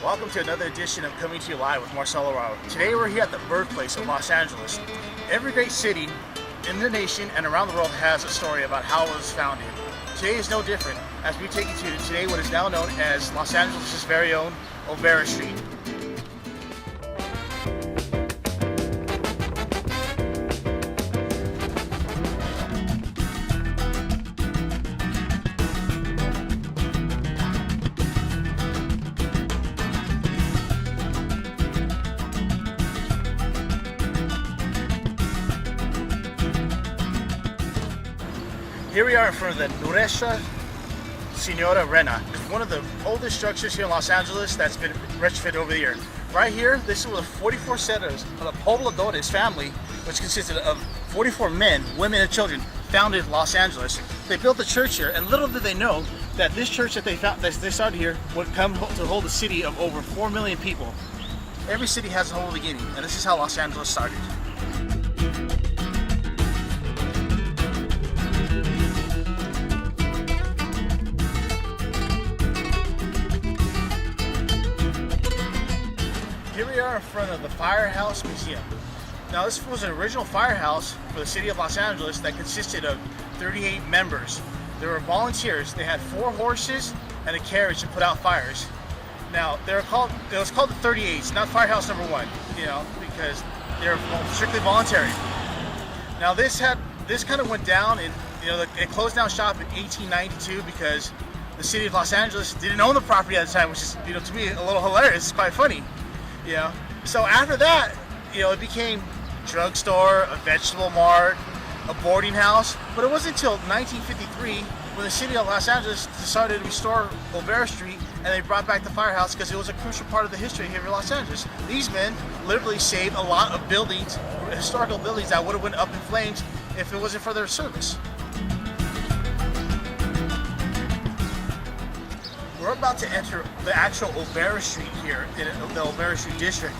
Welcome to another edition of Coming to You Live with Marcelo Araujo. Today we're here at the birthplace of Los Angeles. Every great city in the nation and around the world has a story about how it was founded. Today is no different as we take you to today what is now known as Los Angeles' very own Olvera Street. Here we are in front of the Nuestra Senora Reina. It's one of the oldest structures here in Los Angeles that's been retrofitted over the year. Right here, this is where the 44 settlers of the Pobladores family, which consisted of 44 men, women, and children, founded Los Angeles. They built the church here, and little did they know that this church that they started here would come to hold a city of over 4 million people. Every city has a humble beginning, and this is how Los Angeles started. Here we are in front of the Firehouse Museum. Now this was an original firehouse for the city of Los Angeles that consisted of 38 members. They were volunteers. They had 4 horses and a carriage to put out fires. Now it was called the 38s, not Firehouse number 1, because they're strictly voluntary. Now this kind of went down, and it closed down shop in 1892 because the city of Los Angeles didn't own the property at the time, which is to me a little hilarious. It's quite funny. So after that, it became a drugstore, a vegetable mart, a boarding house. But it wasn't until 1953 when the city of Los Angeles decided to restore Olvera Street, and they brought back the firehouse because it was a crucial part of the history here in Los Angeles. These men literally saved a lot of buildings, historical buildings that would have went up in flames if it wasn't for their service. We're about to enter the actual Olvera Street here in the Olvera Street district.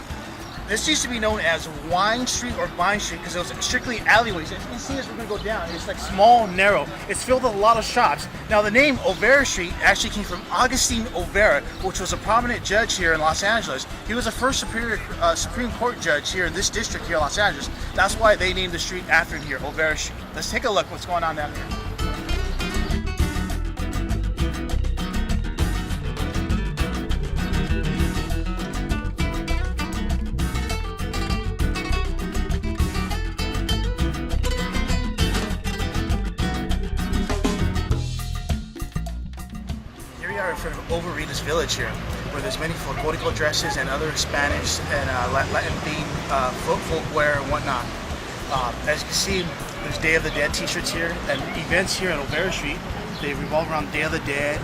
This used to be known as Wine Street or Vine Street because it was strictly alleyways. As you can see as we're going to go down, it's like small, narrow. It's filled with a lot of shops. Now the name Olvera Street actually came from Augustine Olvera, which was a prominent judge here in Los Angeles. He was the first Supreme Court judge here in this district here in Los Angeles. That's why they named the street after him here, Olvera Street. Let's take a look what's going on down here. In front of Overritas Village here, where there's many folklorical dresses and other Spanish and Latin themed folkwear and whatnot. As you can see, there's Day of the Dead t-shirts here, and events here at Olvera Street. They revolve around Day of the Dead,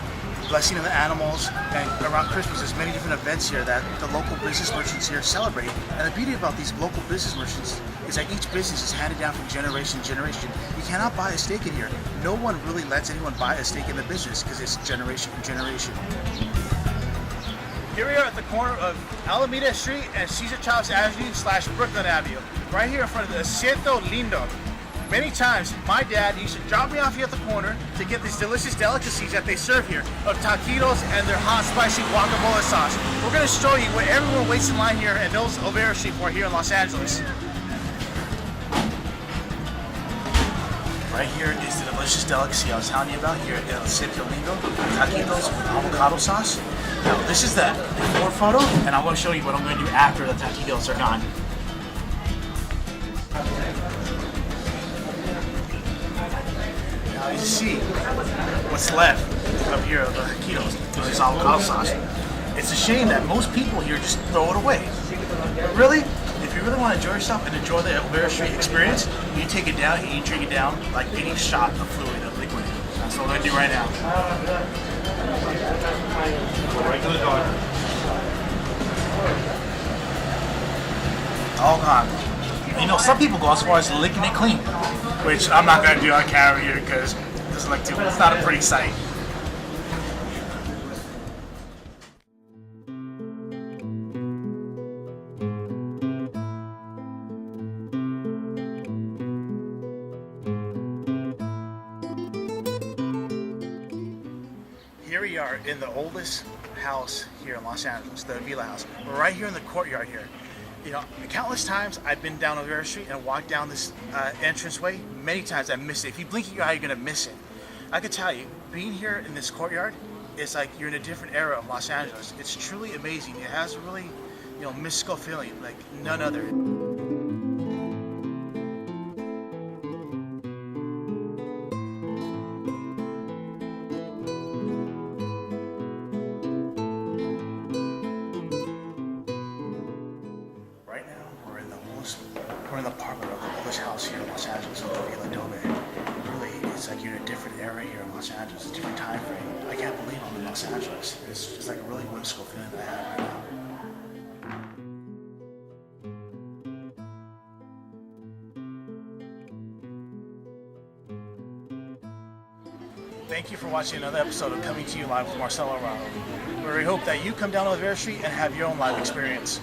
Blessing of the Animals, and around Christmas there's many different events here that the local business merchants here celebrate. And the beauty about these local business merchants is that each business is handed down from generation to generation. You cannot buy a stake in here. No one really lets anyone buy a stake in the business because it's generation to generation. Here we are at the corner of Alameda Street and Cesar Chavez Avenue / Brooklyn Avenue. Right here in front of the Asiento Lindo. Many times, my dad used to drop me off here at the corner to get these delicious delicacies that they serve here of taquitos and their hot, spicy guacamole sauce. We're going to show you what everyone waits in line here and knows Olvera Street for here in Los Angeles. Right here is the delicious delicacy I was telling you about here at El Sitio Lindo, taquitos with avocado sauce. Now, this is the before photo, and I'm going to show you what I'm going to do after the taquitos are gone. Now you see what's left of here of the taquitos, because it's avocado sauce. It's a shame that most people here just throw it away. But really, if you really want to enjoy yourself and enjoy the Olvera Street experience, you take it down and you drink it down like any shot of fluid, of liquid. That's what we're going to do right now. Go right to the door. All gone. Some people go as far as licking it clean, which I'm not going to do on camera here because it's not a pretty sight. Here we are in the oldest house here in Los Angeles, the Villa house. We're right here in the courtyard here. You know, countless times I've been down Olvera Street and walked down this entranceway. Many times I missed it. If you blink your eye, you're gonna miss it. I could tell you, being here in this courtyard, it's like you're in a different era of Los Angeles. It's truly amazing. It has a really, you know, mystical feeling like none other. Right now, we're in the apartment of the oldest house here in Los Angeles, in the Villa Dobe. Really, it's like you're in a different era here in Los Angeles, a different time frame. I can't believe I'm in Los Angeles. It's just like a really whimsical feeling that I have right now. Thank you for watching another episode of Coming to You Live with Marcelo Araujo, where we hope that you come down to Olvera Street and have your own live experience.